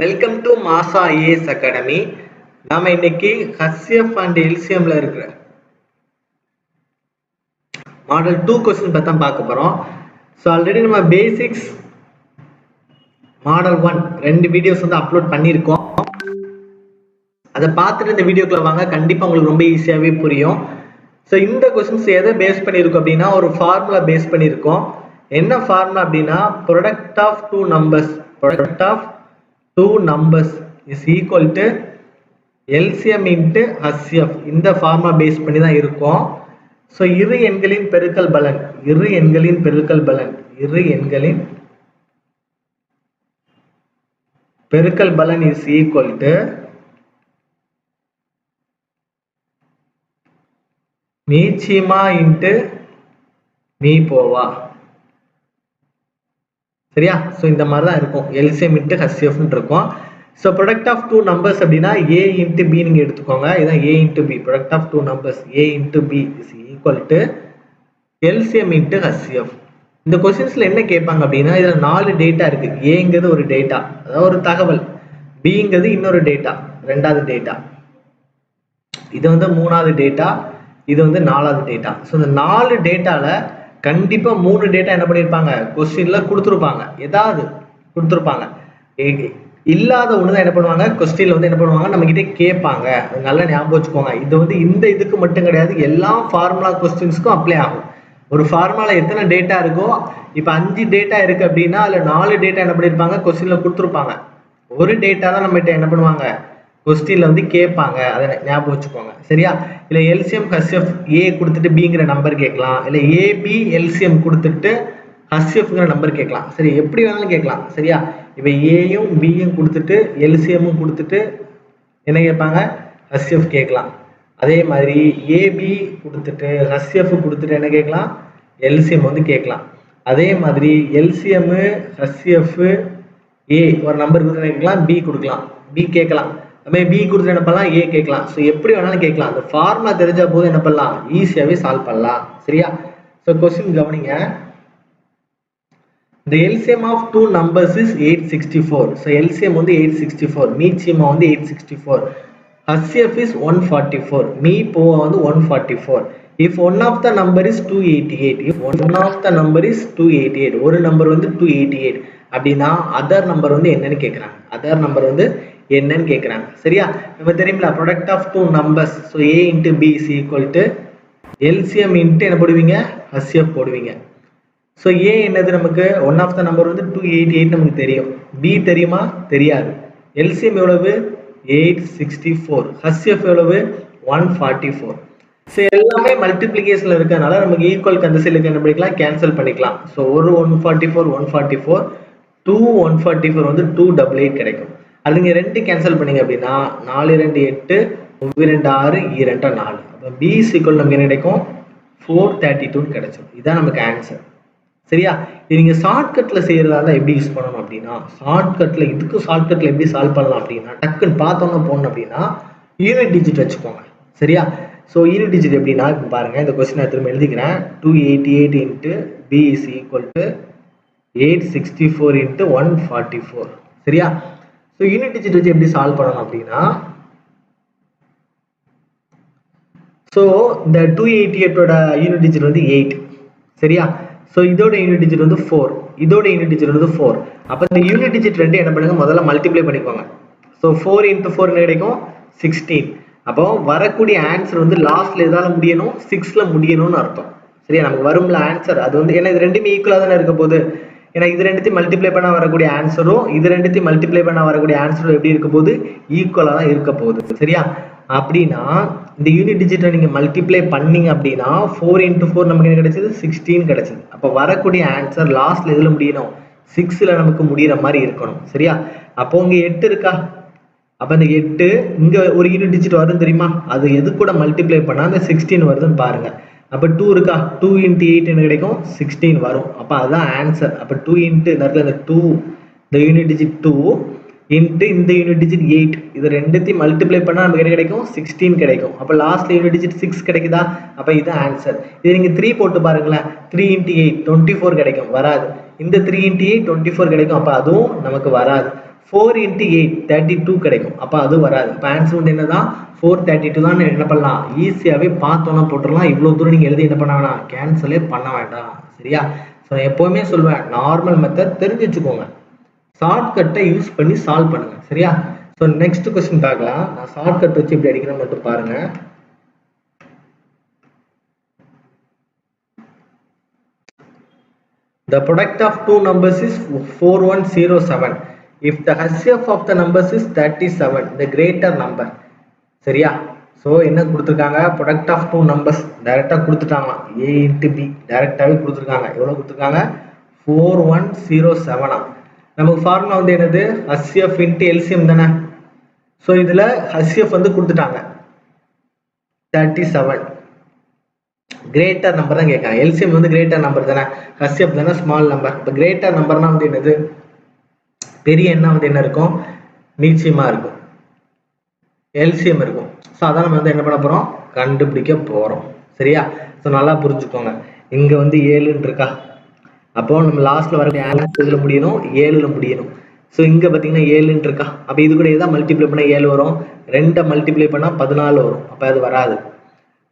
Welcome to மாசா IAS academy. நாம இன்னைக்கு HCF அண்ட் எல்சிஎம்ல இருக்கிற மாடல் 2 கொஸ்டின் பத்தி தான் பார்க்க போறோம். ஸோ ஆல்ரெடி நம்ம பேசிக்ஸ் மாடல் 1 ரெண்டு வீடியோஸ் வந்து அப்லோட் பண்ணியிருக்கோம். அதை பார்த்துட்டு இந்த வீடியோக்குள்ள வாங்க, கண்டிப்பா உங்களுக்கு ரொம்ப ஈஸியாவே புரியும். ஸோ இந்த கொஸ்டின்ஸ் எதை பேஸ் பண்ணியிருக்கோம் அப்படின்னா ஒரு ஃபார்முலா பேஸ் பண்ணியிருக்கோம். என்ன ஃபார்முலா அப்படின்னா product of two numbers is equal to LCM into HCF. இந்த ஃபார்முலா பேஸ் பண்ணி தான் இருக்கும். ஸோ இரு எண்களின் பெருக்கல் பலன் is equal to மீச்சிமா இன்ட்டு மீ போவா. சரியா? ஸோ இந்த மாதிரி தான் இருக்கும். எல்சிஎம் இன்ட்டு ஹச்சிஎஃப்னு இருக்கும். So product of two numbers அப்படின்னா ஏ இன்ட்டு பி நீங்கள் எடுத்துக்கோங்க. இதான் A into B. Product of two numbers A into B is equal to LCM into HCF. இந்த கொஸ்டின்ஸில் என்ன கேட்பாங்க அப்படின்னா இதில் 4 டேட்டா இருக்கு. ஏங்கிறது ஒரு டேட்டா, அதாவது ஒரு தகவல். பிங்கிறது இன்னொரு டேட்டா, ரெண்டாவது டேட்டா. இது வந்து 3வது டேட்டா, இது வந்து 4வது டேட்டா. ஸோ இந்த 4 டேட்டால கண்டிப்பா 3 டேட்டா என்ன பண்ணிருப்பாங்க, கொஸ்டின்ல கொடுத்துருப்பாங்க, ஏதாவது கொடுத்துருப்பாங்க. இல்லாத ஒண்ணுதான் என்ன பண்ணுவாங்க, கொஸ்டின்ல வந்து என்ன பண்ணுவாங்க, நம்ம கிட்டே கேட்பாங்க. நல்லா ஞாபகம் வச்சுக்கோங்க. இது வந்து இந்த இதுக்கு மட்டும் கிடையாது, எல்லா ஃபார்முலா கொஸ்டின்ஸ்க்கும் அப்ளை ஆகும். ஒரு ஃபார்முலா எத்தனை டேட்டா இருக்கோ, இப்ப 5 டேட்டா இருக்கு அப்படின்னா அதுல 4 டேட்டா என்ன பண்ணிருப்பாங்க, கொஸ்டின்ல கொடுத்துருப்பாங்க. ஒரு டேட்டா தான் நம்ம என்ன பண்ணுவாங்க, கொஸ்டின்ல வந்து கேட்பாங்க. அதை ஞாபகம் வச்சுக்கோங்க. சரியா? இல்ல எல்சிஎம் ஹச்சிஎஃப் ஏ கொடுத்துட்டு பிங்கிற நம்பர் கேட்கலாம், இல்ல ஏபி எல்சிஎம் கொடுத்துட்டு ஹச்சிஎஃப்ங்கிற நம்பர் கேட்கலாம். சரி, எப்படி வேணாலும் கேட்கலாம். சரியா? இப்ப ஏயும் பியும் கொடுத்துட்டு எல்சிஎம்மும் கொடுத்துட்டு என்ன கேட்பாங்க, ஹச்சிஎஃப் கேட்கலாம். அதே மாதிரி ஏபி கொடுத்துட்டு ஹச்சிஎஃப் கொடுத்துட்டு என்ன கேட்கலாம், எல்சிஎம் வந்து கேட்கலாம். அதே மாதிரி எல்சிஎம் ஹச்சிஎஃப் ஏ ஒரு நம்பர் கொடுத்து கேட்கலாம், பி கொடுக்கலாம், பி கேட்கலாம். பி கொடுத்து என்ன பண்ணலாம், ஏ கேட்கலாம். ஸோ எப்படி வேணாலும் கேட்கலாம். அந்த ஃபார்முலா தெரிஞ்ச போது என்ன பண்ணலாம், ஈஸியாவே சால்வ் பண்ணலாம். சரியா? ஸோ கொஸ்டின் கவனிங்க. The LCM of two numbers is 864. So LCM வந்து 864, மீச்சிமா வந்து 864, HCF is 144, மீ போவா வந்து 144. If one of the number is 288, ஒரு நம்பர் வந்து 288 அப்படின்னா அதர் நம்பர் வந்து என்னன்னு கேட்குறாங்க. அதர் நம்பர் வந்து என்னன்னு கேட்குறாங்க. சரியா? நம்ம தெரியுமில்ல product of two numbers. So A into B is equal to LCM into என்ன போடுவீங்க, ஹச்சிஎஃப் போடுவீங்க. ஸோ ஏ என்னது, நமக்கு ஒன் ஆஃப் த நம்பர் வந்து 288 நமக்கு தெரியும். பி தெரியுமா, தெரியாது. எல்சிஎம் எவ்வளவு, 864, ஹச்சிஎஃப் எவ்வளவு, 144. ஸோ எல்லாமே மல்டிப்ளிகேஷன்ல இருக்கனால நமக்கு ஈக்குவல் கண்டிஷன்ல என்ன பண்ணிக்கலாம், கேன்சல் பண்ணிக்கலாம். ஸோ ஒரு 144 2 144 வந்து 288 கிடைக்கும். அது நீங்க 2 கேன்சல் பண்ணீங்க அப்படின்னா 4 2 8 3 2 6 2 4. அப்போ பி இஸ் ஈக்குவல் நமக்கு என்ன கிடைக்கும், 432 கிடைச்சிடும். இதுதான் நமக்கு ஆன்சர். சரியா? இது நீங்க ஷார்ட்கட்ல செய்யறதால எப்படி யூஸ் பண்ணணும் அப்படின்னா, ஷார்ட்கட்ல எப்படி சால்வ் பண்ணலாம் அப்படின்னா, டக்குன்னு பார்த்தோம்னா போகணும் அப்படின்னா யூனிட் டிஜிட் வச்சுக்கோங்க. சரியா? ஸோ யூனிட் டிஜிட் எப்படின்னா இப்போ பாருங்க, இந்த கொஸ்டின் நான் திரும்ப எழுதிக்கிறேன். 288 into B is equal to 864 into 144. சரியா? ஸோ யூனிட் டிஜிட் வச்சு எப்படி சால்வ் பண்ணணும் அப்படின்னா, ஸோ இந்த 288ஓட யூனிட் டிஜிட் வந்து 8. சரியா? ஸோ இதோட யூனிட் டிஜிட் வந்து 4, இதோட யூனிட் டிஜிட் வந்து 4. அப்போ இந்த யூனிட் டிஜிட் ரெண்டு என்ன பண்ணுங்க, முதல்ல மல்டிப்ளை பண்ணிக்கோங்க. ஸோ 4 இன்ட்டு 4 என்ன கிடைக்கும், 16. அப்போ வரக்கூடிய ஆன்சர் வந்து லாஸ்ட்ல எதால முடியணும், 6ல முடியணும்னு அர்த்தம். சரியா? நமக்கு வரும்ல ஆன்சர், அது வந்து ஏன்னா இது ரெண்டுமே ஈக்குவலா தானே இருக்க போகுது. ஏன்னா இது ரெண்டுத்தையும் மல்டிப்ளை பண்ணா வரக்கூடிய ஆன்சரும் இது ரெண்டுத்தையும் மல்டிப்ளை பண்ணா வரக்கூடிய ஆன்சரும் எப்படி இருக்க போகுது, ஈக்குவலா தான் இருக்க போகுது. சரியா? அப்படின்னா இந்த யூனிட் டிஜிட்டை நீங்க மல்டிப்ளை பண்ணீங்க அப்படின்னா 4 இன்ட்டு 4 நமக்கு என்ன கிடைச்சது, 16 கிடைச்சது. அப்போ வரக்கூடிய ஆன்சர் லாஸ்ட்ல எதுல முடியணும், 6ல நமக்கு முடிகிற மாதிரி இருக்கணும். சரியா? அப்போ இங்க 8 இருக்கா, அப்ப இந்த 8 இங்க ஒரு யூனிட் டிஜிட் வரும் தெரியுமா, அது எது கூட மல்டிப்ளை பண்ணா அந்த 16 வருதுன்னு பாருங்க. அப்ப 2 இருக்கா, 2 இன்ட்டு 8 என்ன கிடைக்கும், 16 வரும். அப்ப அதுதான் ஆன்சர். அப்ப 2 இன்ட்டு இந்த 2 இந்த யூனிட் டிஜிட் 2 இன்ட்டு இந்த யூனிட் டிஜிட் 8, இது ரெண்டுத்தையும் மல்டிப்ளை பண்ணா நமக்கு என்ன கிடைக்கும், 16 கிடைக்கும். அப்ப லாஸ்ட்ல யூனிட் டிஜிட் 6 கிடைக்குதா, அப்ப இதுதான் ஆன்சர். இது நீங்க 3 போட்டு பாருங்களேன், 3 இன்ட்டு 8 24 கிடைக்கும், வராது. இந்த 3 இன்ட்டு 8 24 கிடைக்கும், அப்ப அதுவும் நமக்கு வராது. 4 into 8 32 கிடைக்கும். அப்போ அது வராது. இப்போ ஆன்சர் வந்து என்னதான் 432 தான். என்ன பண்ணலாம், ஈஸியாகவே பார்த்தோன்னா போட்டுடலாம். இவ்வளோ தூரம் நீங்கள் எழுதி என்ன பண்ண வேணாம், கேன்சலே பண்ண வேண்டாம். சரியா? ஸோ எப்போவுமே சொல்லுவேன், நார்மல் மெத்தட் தெரிஞ்சு வச்சுக்கோங்க, ஷார்ட்கட்டை யூஸ் பண்ணி சால்வ் பண்ணுங்க. சரியா? ஸோ நெக்ஸ்ட் கொஸ்டின் பார்க்கலாம். நான் ஷார்ட்கட் வச்சு எப்படி அடிக்கிறேன் மட்டும் பாருங்க. The product of two numbers is 4107. If the HCF of the numbers is 37, the greater number. சரியா? ஸோ என்ன கொடுத்துருக்காங்க, ப்ராடக்ட் ஆஃப் டூ நம்பர்ஸ் டைரெக்டாக கொடுத்துட்டாங்களாம். A into B டைரெக்டாகவே கொடுத்துருக்காங்க. எவ்வளோ கொடுத்துருக்காங்க, 4107. நமக்கு ஃபார்முலா வந்து என்னது, HCF into LCM தானே. ஸோ இதில் HCF வந்து கொடுத்துட்டாங்க 37. கிரேட்டர் நம்பர் தான் கேட்காங்க. எல்சிஎம் வந்து கிரேட்டர் நம்பர் தானே, HCF தானே ஸ்மால் நம்பர். இப்போ கிரேட்டர் நம்பர்னா வந்து என்னது, பெரிய எண்ணா வந்து என்ன இருக்கும், நிச்சயமாக இருக்கும், எல்சிஎம் இருக்கும். ஸோ அதான் நம்ம வந்து என்ன பண்ண போகிறோம், கண்டுபிடிக்க போகிறோம். சரியா? ஸோ நல்லா புரிஞ்சுக்கோங்க. இங்கே வந்து 7ன்னு இருக்கா, அப்போ நம்ம லாஸ்ட்டில் வரக்கூடிய ஆன்சர் இதில் முடியணும், 7ல் முடியணும். ஸோ இங்கே பார்த்தீங்கன்னா 7ன்னு இருக்கா, அப்போ இது கூட எதாவது மல்டிப்ளை பண்ணால் 7 வரும், 2 மல்டிப்ளை பண்ணால் 14 வரும், அப்போ அது வராது.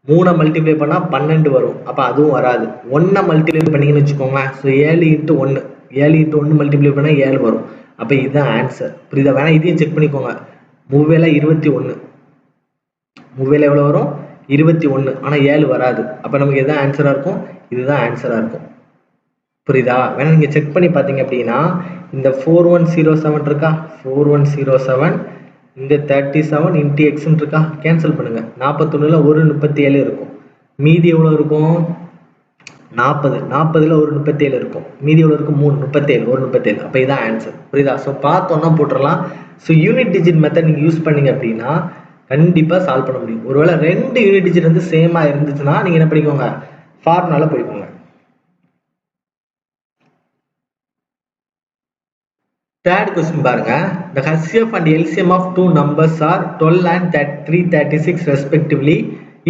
3 மல்டிப்ளை பண்ணால் 12 வரும், அப்போ அதுவும் வராது. 1 மல்டிப்ளை பண்ணிங்கன்னு வச்சுக்கோங்க. ஸோ 7 into 1, 7 into 1 மல்டிப்ளை பண்ணால் 7 வரும். அப்போ இதுதான் ஆன்சர். புரியுதா? வேணா இதையும் செக் பண்ணிக்கோங்க. 3 21, 3 எவ்வளோ வரும், 21. ஆனால் 7 வராது. அப்போ நமக்கு எதுதான் ஆன்சராக இருக்கும், இதுதான் ஆன்சராக இருக்கும். புரியுதா? வேணா நீங்கள் செக் பண்ணி பார்த்தீங்க அப்படின்னா, இந்த 4107 இருக்கா, 4107 இந்த 37 into x இருக்கா, கேன்சல் பண்ணுங்க. 41ல் ஒரு 37 இருக்கும், மீதி எவ்வளோ இருக்கும், 40. 40ல் ஒரு 37 இருக்கும், மீதி எவ்வளோ இருக்கும், 3 37, ஒரு 37. அப்போ இதுதான் ஆன்சர். புரியுதா? ஸோ பார்த்தோன்னா போட்டுடலாம். ஸோ யூனிட் டிஜிட் மெத்தட் நீங்கள் யூஸ் பண்ணீங்க அப்படின்னா கண்டிப்பாக சால்வ் பண்ண முடியும். ஒருவேளை 2 யூனிட் டிஜிட் வந்து சேமாக இருந்துச்சுன்னா நீங்கள் என்ன பண்ணிக்கோங்க, ஃபார்முலால போய்க்கோங்க. Third question பாருங்க. The HCF and LCM of two numbers are 12 and 336 respectively.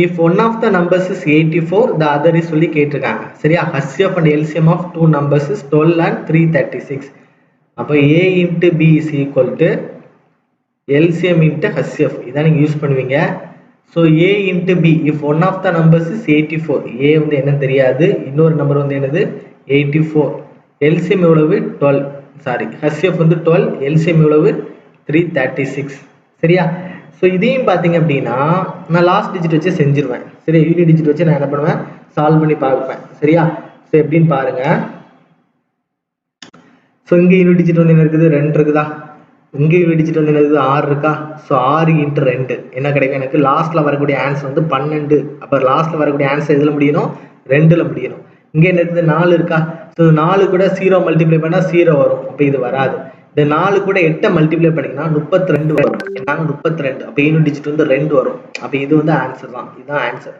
If one of the numbers is 84, the other is சொல்லி கேட்டிருக்காங்க. சரியா? HCF and LCM of two numbers is 12 and 336. அப்போ A into B is equal to LCM into HCF. இதான் நீங்கள் use பண்ணுவீங்க. So A into B, if one of the numbers is 84, A வந்து என்ன தெரியாது, இன்னொரு நம்பர் வந்து என்னது 84. LCM எவ்வளவு 12, சாரி HCF வந்து 12, LCM எவ்வளவு 336. சரியா? ஸோ இதையும் பார்த்தீங்க அப்படின்னா நான் லாஸ்ட் டிஜிட் வச்சு செஞ்சிருவேன். சரி, யூனிட் டிஜிட் வச்சு நான் என்ன பண்ணுவேன், சால்வ் பண்ணி பார்ப்பேன். சரியா? ஸோ எப்படின்னு பாருங்க. ஸோ இங்கே யூனிட் டிஜிட் வந்து என்ன இருக்குது, 2 இருக்குதா, இங்கே யூனிட் டிஜிட் வந்து என்ன இருக்குது, 6 இருக்கா. ஸோ 6 into 2 என்ன கிடைக்கும், எனக்கு லாஸ்ட்டில் வரக்கூடிய ஆன்சர் வந்து 12. அப்போ லாஸ்ட்டில் வரக்கூடிய ஆன்சர் எதில் முடியணும், 2ல் முடியணும். இங்கே என்ன இருக்குது, 4 இருக்கா. ஸோ 4 கூட 0 மல்டிப்ளை பண்ணால் 0 வரும், அப்போ இது வராது. இந்த 4 கூட 8 மல்டிப்ளை பண்ணிங்கன்னா 32 வரும். என்னங்க 32, அப்போ யூனிட் டிஜிட் வந்து 2 வரும். அப்போ இது வந்து ஆன்சர் தான், இதுதான் ஆன்சர்.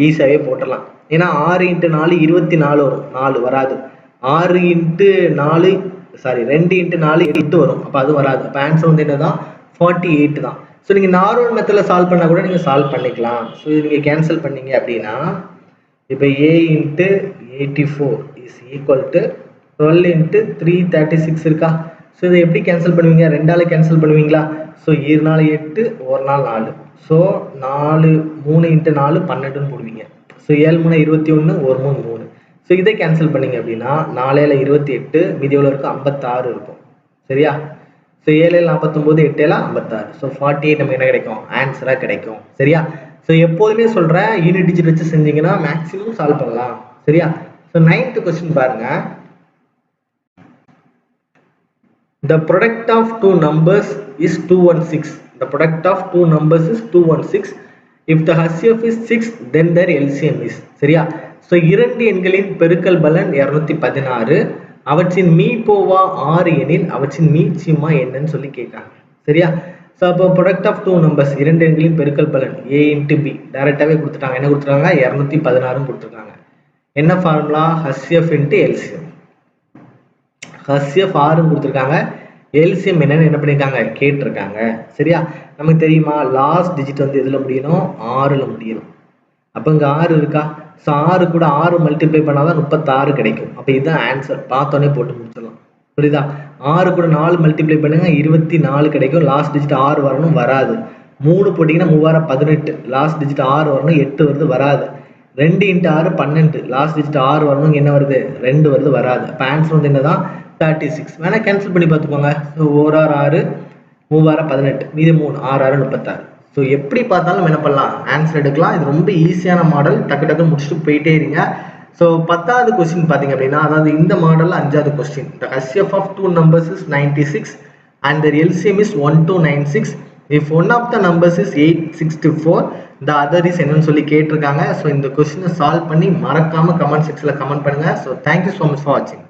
ஈஸியாகவே போட்டுடலாம். ஏன்னா 6 into 4 24 வரும், 4 வராது. 6 into 4 சாரி 2 into 4 8 வரும், அப்போ அது வராது. அப்போ ஆன்சர் வந்து என்னதான் 48 தான். ஸோ நீங்கள் நார்மல் மெத்தடில் சால்வ் பண்ணால் கூட நீங்கள் சால்வ் பண்ணிக்கலாம். ஸோ இது நீங்கள் கேன்சல் பண்ணீங்க அப்படின்னா இப்போ A into 84 is equal to 12 into 336 இருக்கா. ஸோ இதை எப்படி கேன்சல் பண்ணுவீங்க, 2ஆல் கேன்சல் பண்ணுவீங்களா. ஸோ 2 நாள் 8, 1 நாள் 4. ஸோ 4 3 into 4 12ன்னு போடுவீங்க. ஸோ 7 3 21, 1 3 3. ஸோ இதை கேன்சல் பண்ணிங்க அப்படின்னா 4 7 28, மீதி எவ்வளோ இருக்கும், 56 இருக்கும். சரியா? ஸோ 7 7 49, 8 7 56. ஸோ 48 நமக்கு என்ன கிடைக்கும், ஆன்சராக கிடைக்கும். சரியா? ஸோ எப்போதுமே சொல்கிறேன், யூனிட் டிஜிட் வச்சு செஞ்சீங்கன்னா மேக்ஸிமம் சால்வ் பண்ணலாம். சரியா? ஸோ 9th கொஸ்டின் பாருங்க. The product of two numbers is 216. The product of two numbers is 216. If the HCF is 6, then their LCM is. சரியா? ஸோ 2 எண்களின் பெருக்கல் பலன் 216. அவற்றின் மீப்போவா 6 எனில் அவற்றின் மீச்சியமா என்னன்னு சொல்லி கேட்காங்க. சரியா? ஸோ அப்போ ப்ராடக்ட் ஆஃப் 2 numbers, 2 எண்களின் பெருக்கல் பலன் A into B டைரெக்டாகவே கொடுத்துட்டாங்க. என்ன கொடுத்துருக்காங்க, 216 கொடுத்துருக்காங்க. என்ன formula, HCF into LCM. HCF 6 கொடுத்துருக்காங்க, LCM என்னன்னு என்ன பண்ணியிருக்காங்க, கேட்டிருக்காங்க. சரியா? நமக்கு தெரியுமா, லாஸ்ட் டிஜிட் வந்து எதில் முடியணும், 6ல் முடியணும். அப்போ இங்கே 6 இருக்கா. ஸோ 6 கூட 6 மல்டிப்ளை பண்ணால் தான் 36 கிடைக்கும். அப்போ இதுதான் ஆன்சர். பார்த்தோன்னே போட்டு முடிச்சிடலாம். புரியுதா? 6 கூட 4 மல்டிப்ளை பண்ணுங்க 24 கிடைக்கும். லாஸ்ட் டிஜிட் 6 வரணும், வராது. 3 போட்டிங்கன்னா 3 18, லாஸ்ட் டிஜிட் 6 வரணும், 8 வருது, வராது. 2 × 6 12, லாஸ்ட் டிஜிட் 6 வரணும், என்ன வருது, 2 வருது, வராது. அப்போ ஆன்சர் வந்து என்னதான் 36. வேணா கேன்சல் பண்ணி பார்த்துக்கோங்க. ஸோ 1 6 3 18, மீது 3 6 36. ஸோ எப்படி பார்த்தாலும் என்ன பண்ணலாம், ஆன்சர் எடுக்கலாம். இது ரொம்ப ஈஸியான மாடல், டக்கு டக்கு முடிச்சுட்டு போயிட்டே இருங்க. ஸோ 10வது கொஸ்டின் பார்த்தீங்க அப்படின்னா, அதாவது இந்த மாடலில் 5வது question, the HCF of two numbers is 96 and their LCM is 1296. if one of the numbers is 864, the other is என்னன்னு சொல்லி கேட்டிருக்காங்க. ஸோ இந்த கொஸ்டினை சால்வ் பண்ணி மறக்காம கமெண்ட் செக்ஷனில் கமெண்ட் பண்ணுங்க. So thank you so much for வாட்சிங்.